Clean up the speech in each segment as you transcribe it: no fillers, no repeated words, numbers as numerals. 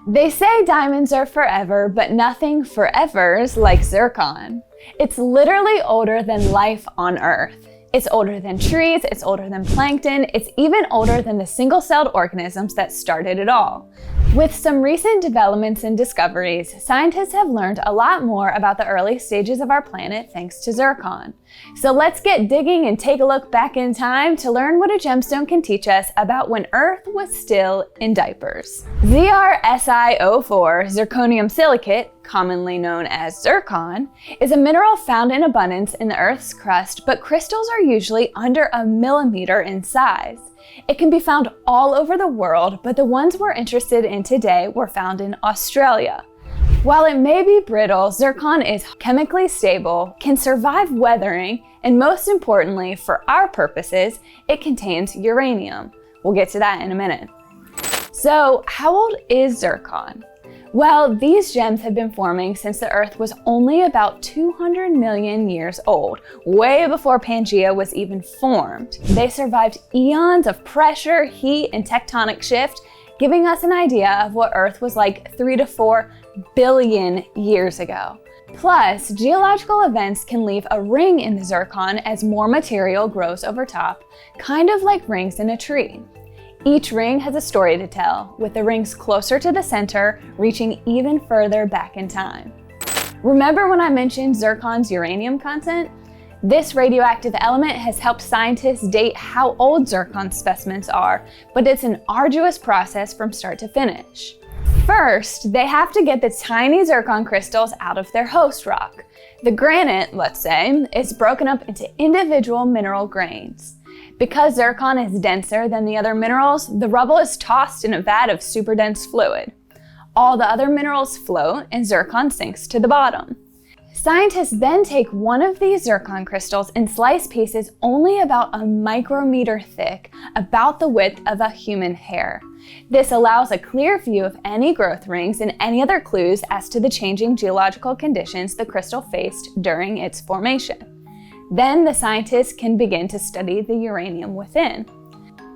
They say diamonds are forever, but nothing forevers like zircon. It's literally older than life on Earth. It's older than trees, it's older than plankton, it's even older than the single-celled organisms that started it all. With some recent developments and discoveries, scientists have learned a lot more about the early stages of our planet thanks to zircon. So let's get digging and take a look back in time to learn what a gemstone can teach us about when Earth was still in diapers. ZrSiO4, zirconium silicate, commonly known as zircon, is a mineral found in abundance in the Earth's crust, but crystals are usually under a millimeter in size. It can be found all over the world, but the ones we're interested in today were found in Australia. While it may be brittle, zircon is chemically stable, can survive weathering, and most importantly, for our purposes, it contains uranium. We'll get to that in a minute. So, how old is zircon? Well, these gems have been forming since the Earth was only about 200 million years old, way before Pangaea was even formed. They survived eons of pressure, heat, and tectonic shift, giving us an idea of what Earth was like 3 to 4 billion years ago. Plus, geological events can leave a ring in the zircon as more material grows over top, kind of like rings in a tree. Each ring has a story to tell, with the rings closer to the center, reaching even further back in time. Remember when I mentioned zircon's uranium content? This radioactive element has helped scientists date how old zircon specimens are, but it's an arduous process from start to finish. First, they have to get the tiny zircon crystals out of their host rock. The granite, let's say, is broken up into individual mineral grains. Because zircon is denser than the other minerals, the rubble is tossed in a vat of super dense fluid. All the other minerals float and zircon sinks to the bottom. Scientists then take one of these zircon crystals and slice pieces only about a micrometer thick, about the width of a human hair. This allows a clear view of any growth rings and any other clues as to the changing geological conditions the crystal faced during its formation. Then the scientists can begin to study the uranium within.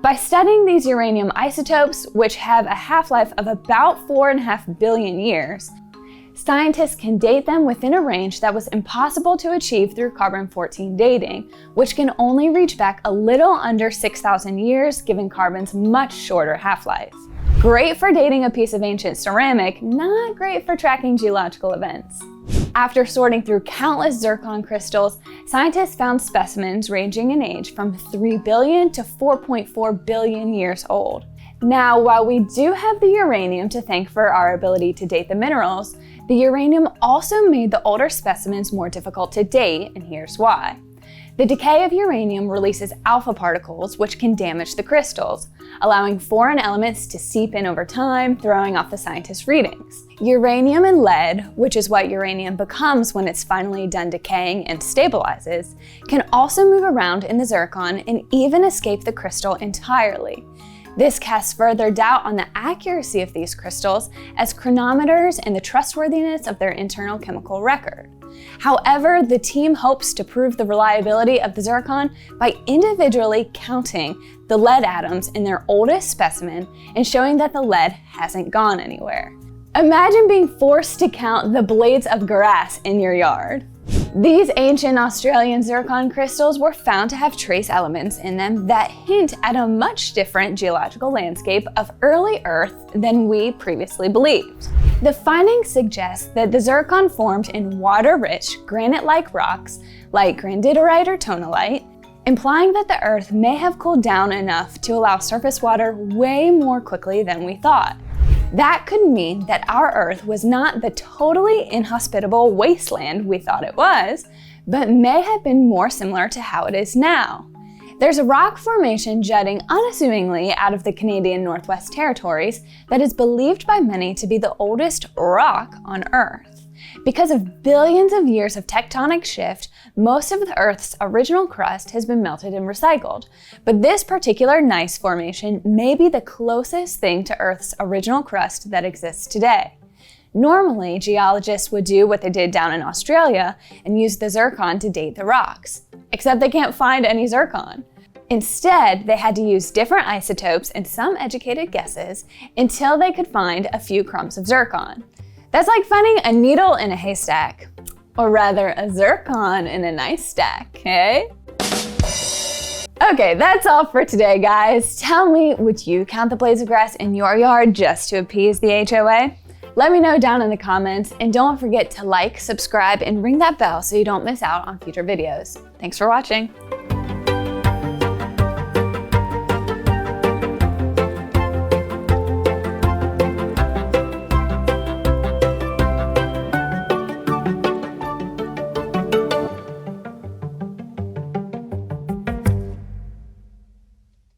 By studying these uranium isotopes, which have a half-life of about 4.5 billion years, scientists can date them within a range that was impossible to achieve through carbon-14 dating, which can only reach back a little under 6,000 years, given carbon's much shorter half-life. Great for dating a piece of ancient ceramic, not great for tracking geological events. After sorting through countless zircon crystals, scientists found specimens ranging in age from 3 billion to 4.4 billion years old. Now, while we do have the uranium to thank for our ability to date the minerals, the uranium also made the older specimens more difficult to date, and here's why. The decay of uranium releases alpha particles, which can damage the crystals, allowing foreign elements to seep in over time, throwing off the scientists' readings. Uranium and lead, which is what uranium becomes when it's finally done decaying and stabilizes, can also move around in the zircon and even escape the crystal entirely. This casts further doubt on the accuracy of these crystals as chronometers and the trustworthiness of their internal chemical record. However, the team hopes to prove the reliability of the zircon by individually counting the lead atoms in their oldest specimen and showing that the lead hasn't gone anywhere. Imagine being forced to count the blades of grass in your yard. These ancient Australian zircon crystals were found to have trace elements in them that hint at a much different geological landscape of early Earth than we previously believed. The findings suggest that the zircon formed in water-rich, granite-like rocks like granditerite or tonalite, implying that the Earth may have cooled down enough to allow surface water way more quickly than we thought. That could mean that our Earth was not the totally inhospitable wasteland we thought it was, but may have been more similar to how it is now. There's a rock formation jutting unassumingly out of the Canadian Northwest Territories that is believed by many to be the oldest rock on Earth. Because of billions of years of tectonic shift, most of the Earth's original crust has been melted and recycled, but this particular gneiss formation may be the closest thing to Earth's original crust that exists today. Normally, geologists would do what they did down in Australia and use the zircon to date the rocks, except they can't find any zircon. Instead, they had to use different isotopes and some educated guesses until they could find a few crumbs of zircon. That's like finding a needle in a haystack. Or rather, a zircon in a nice stack, eh? Okay, that's all for today, guys. Tell me, would you count the blades of grass in your yard just to appease the HOA? Let me know down in the comments, and don't forget to like, subscribe, and ring that bell so you don't miss out on future videos. Thanks for watching.